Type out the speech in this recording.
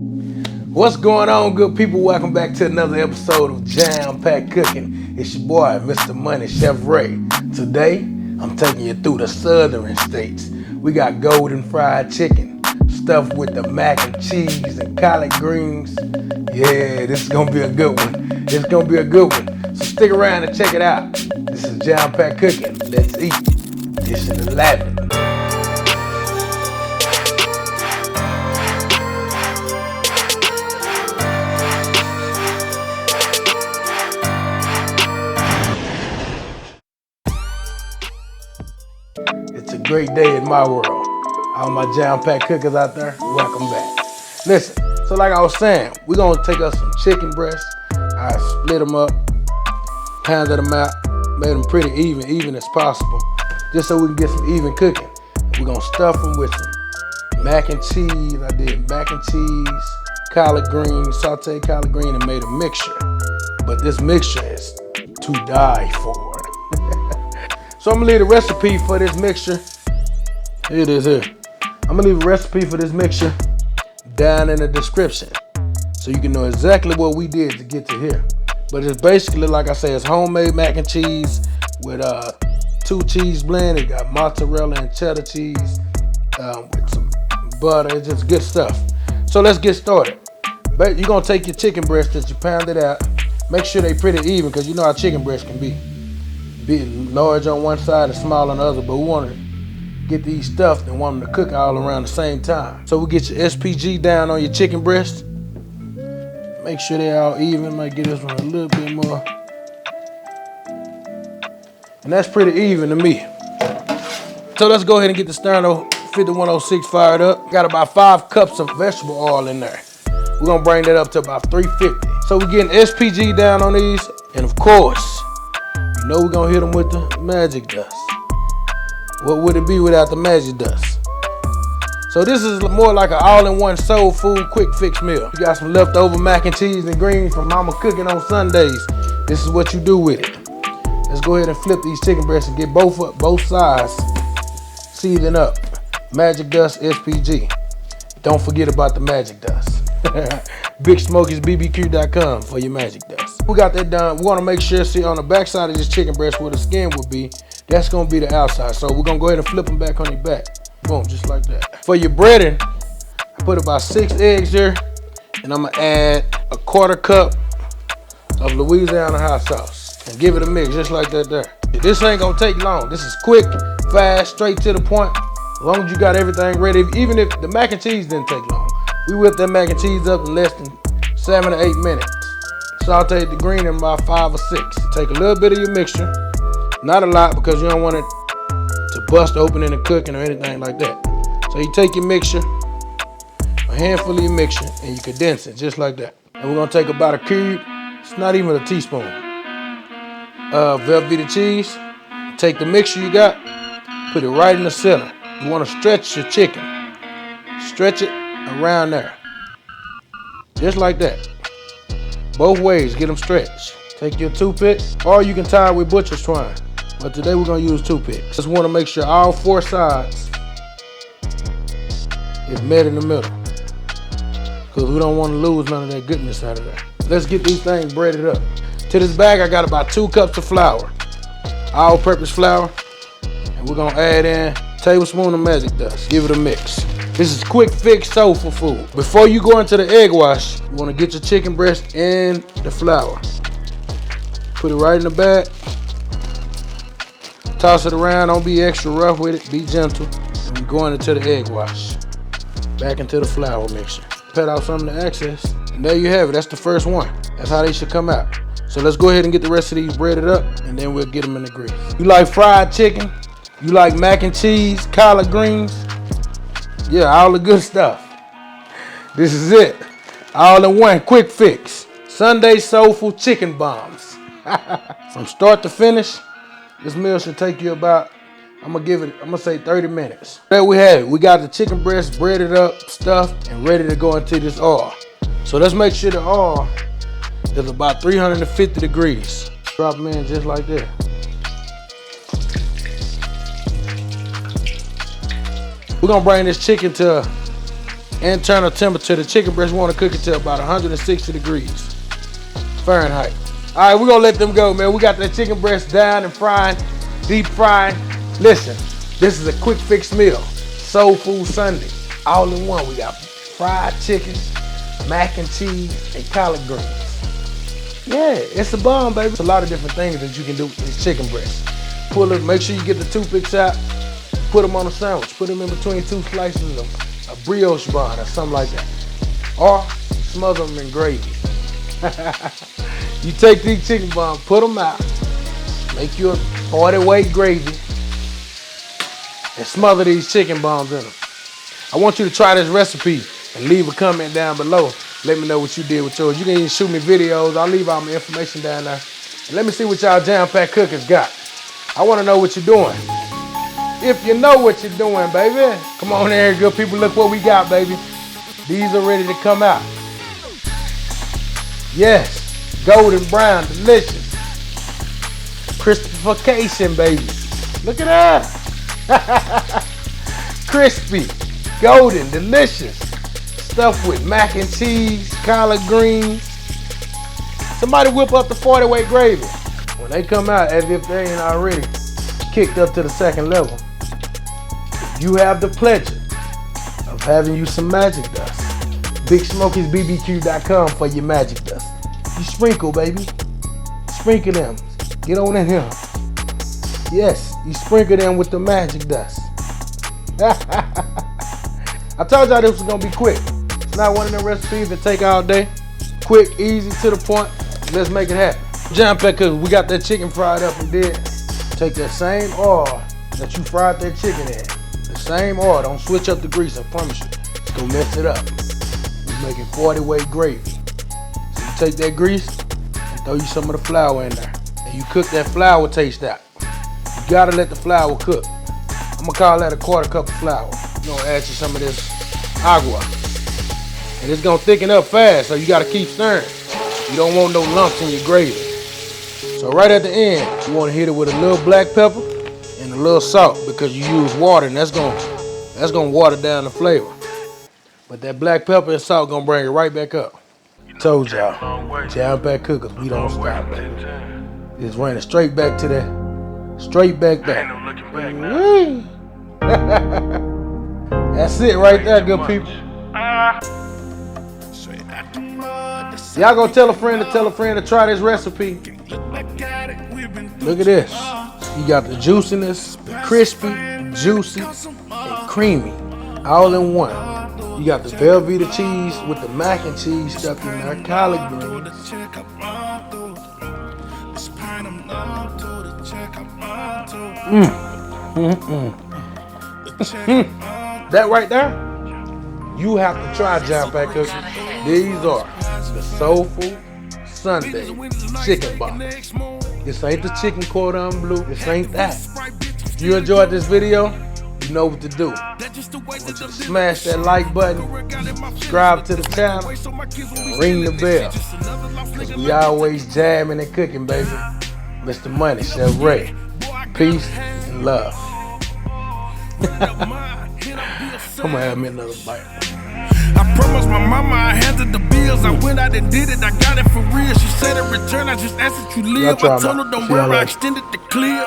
What's going on, good people? Welcome back to another episode of Jam Packed Cooking. It's your boy, Mr. Money, Savory. Today, I'm taking you through the southern states. We got golden fried chicken, stuffed with the mac and cheese and collard greens. Yeah, this is gonna be a good one. It's gonna be a good one. So stick around and check it out. This is Jam Packed Cooking. Let's eat. Edition 11. It's a great day in my world. All my jam-packed cookers out there, welcome back. Listen, so like I was saying, we're gonna take us some chicken breasts. I split them up, pounded them out, made them pretty even as possible, just so we can get some even cooking. We're gonna stuff them with some mac and cheese. I did mac and cheese, collard greens, sauteed collard green, and made a mixture. But this mixture is to die for. So I'm gonna leave the recipe for this mixture. Here it is here. I'm gonna leave a recipe for this mixture down in the description, so you can know exactly what we did to get to here. But it's basically, like I say, it's homemade mac and cheese with 2 cheese blend. It got mozzarella and cheddar cheese with some butter. It's just good stuff. So let's get started. But you're gonna take your chicken breast that you pounded out. Make sure they pretty even, because you know how chicken breast can be large on one side and small on the other, but we want to get these stuffed and want them to cook all around the same time. So we get your SPG down on your chicken breast. Make sure they're all even. Might get this one a little bit more. And that's pretty even to me. So let's go ahead and get the Sterno 5106 fired up. Got about 5 cups of vegetable oil in there. We're gonna bring that up to about 350. So we're getting SPG down on these, and of course, you know we're gonna hit them with the magic dust. What would it be without the magic dust? So this is more like an all-in-one soul food quick fix meal. You got some leftover mac and cheese and greens from mama cooking on Sundays. This is what you do with it. Let's go ahead and flip these chicken breasts and get both sides seething up. Magic dust, SPG. Don't forget about the magic dust. BigSmokeysBBQ.com for your magic dust. We got that done. We want to make sure, see on the back side of this chicken breast where the skin would be, that's going to be the outside. So we're going to go ahead and flip them back on your back. Boom, just like that. For your breading, I put about 6 eggs here, and I'm going to add a 1/4 cup of Louisiana hot sauce and give it a mix just like that there. This ain't going to take long. This is quick, fast, straight to the point. As long as you got everything ready, even if the mac and cheese didn't take long. We whipped that mac and cheese up in less than 7 to 8 minutes. Sauteed the green in about 5 or 6. Take a little bit of your mixture, not a lot because you don't want it to bust open in the cooking or anything like that. So you take your mixture, a handful of your mixture, and you condense it just like that. And we're gonna take about a cube, it's not even a teaspoon, of VELVEETA cheese. Take the mixture you got, put it right in the center. You wanna stretch your chicken. Stretch it around there. Just like that. Both ways, get them stretched. Take your toothpick, or you can tie it with butcher's twine. But today we're gonna use toothpicks. Just wanna make sure all 4 sides is met in the middle, because we don't wanna lose none of that goodness out of there. Let's get these things breaded up. To this bag, I got about 2 cups of flour, all-purpose flour, and we're gonna add in a tablespoon of magic dust. Give it a mix. This is quick fix soulful food. Before you go into the egg wash, you want to get your chicken breast in the flour. Put it right in the bag. Toss it around. Don't be extra rough with it. Be gentle. And we're going into the egg wash. Back into the flour mixture. Put out some of the excess. And there you have it. That's the first one. That's how they should come out. So let's go ahead and get the rest of these breaded up, and then we'll get them in the grease. You like fried chicken? You like mac and cheese, collard greens? Yeah, all the good stuff. This is it. All in one, quick fix. Sunday soulful chicken bombs. From start to finish, this meal should take you about, I'm gonna say 30 minutes. There we have it. We got the chicken breast breaded up, stuffed, and ready to go into this oil. So let's make sure the oil is about 350 degrees. Drop them in just like that. We're gonna bring this chicken to Internal temperature, the chicken breast, we want to cook it to about 160 degrees Fahrenheit. All right, we're gonna let them go, man. We got that chicken breast down and frying, deep frying. Listen, this is a quick fix meal. Soul Food Sunday, all in one. We got fried chicken, mac and cheese, and collard greens. Yeah, it's a bomb, baby. It's a lot of different things that you can do with this chicken breast. Pull it, make sure you get the toothpicks out, put them on a sandwich, put them in between two slices of a brioche bun or something like that. Or smother them in gravy. You take these chicken buns, put them out, make you a 40-weight gravy, and smother these chicken buns in them. I want you to try this recipe and leave a comment down below. Let me know what you did with yours. You can even shoot me videos. I'll leave all my information down there. And let me see what y'all jam-packed cookers got. I want to know what you're doing. If you know what you're doing, baby. Come on there, good people. Look what we got, baby. These are ready to come out. Yes. Golden brown, delicious. Crispification, baby. Look at that. Crispy, golden, delicious. Stuffed with mac and cheese, collard greens. Somebody whip up the 40-weight gravy. When they come out, as if they ain't already kicked up to the second level, you have the pleasure of having you some magic dust. BigSmokeysBBQ.com for your magic dust. You sprinkle, baby. Sprinkle them. Get on in here. Yes, you sprinkle them with the magic dust. I told y'all this was gonna be quick. It's not one of them recipes that take all day. Quick, easy, to the point. Let's make it happen. Jam-packed cookers, we got that chicken fried up and did. Take that same oil that you fried that chicken in. The same oil. Don't switch up the grease, I promise you. It's gonna mess it up. We're making 40-weight gravy. Take that grease and throw you some of the flour in there. And you cook that flour taste out. You gotta let the flour cook. I'm gonna call that a 1/4 cup of flour. You're gonna add you some of this agua. And it's gonna thicken up fast, so you gotta keep stirring. You don't want no lumps in your gravy. So right at the end, you wanna hit it with a little black pepper and a little salt, because you use water, and that's gonna water down the flavor. But that black pepper and salt gonna bring it right back up. Told y'all, jam-packed cookers, we don't stop, baby. It's running straight back to that, straight back. That's it right there, good people. Y'all gonna tell a friend to try this recipe. Look at this. You got the juiciness, the crispy, juicy, and creamy, all in one. You got the VELVEETA cheese with the mac and cheese stuff in there, collard greens. That right there, you have to try jam-packed cookies. These are the Soul Food Sunday chicken box. This ain't the chicken cordon bleu. This ain't that. If you enjoyed this video, you know what to do. I want you to smash that like button, subscribe to the channel, and ring the bell. Cause we always jamming and cooking, baby. Mr. Money, Chef Ray. Peace and love. I'm gonna have me another bite. I promised my mama I handled the bills. I went out and did it, I got it for real. She said in return, I just asked that you live. I told her don't worry, I extended the clear.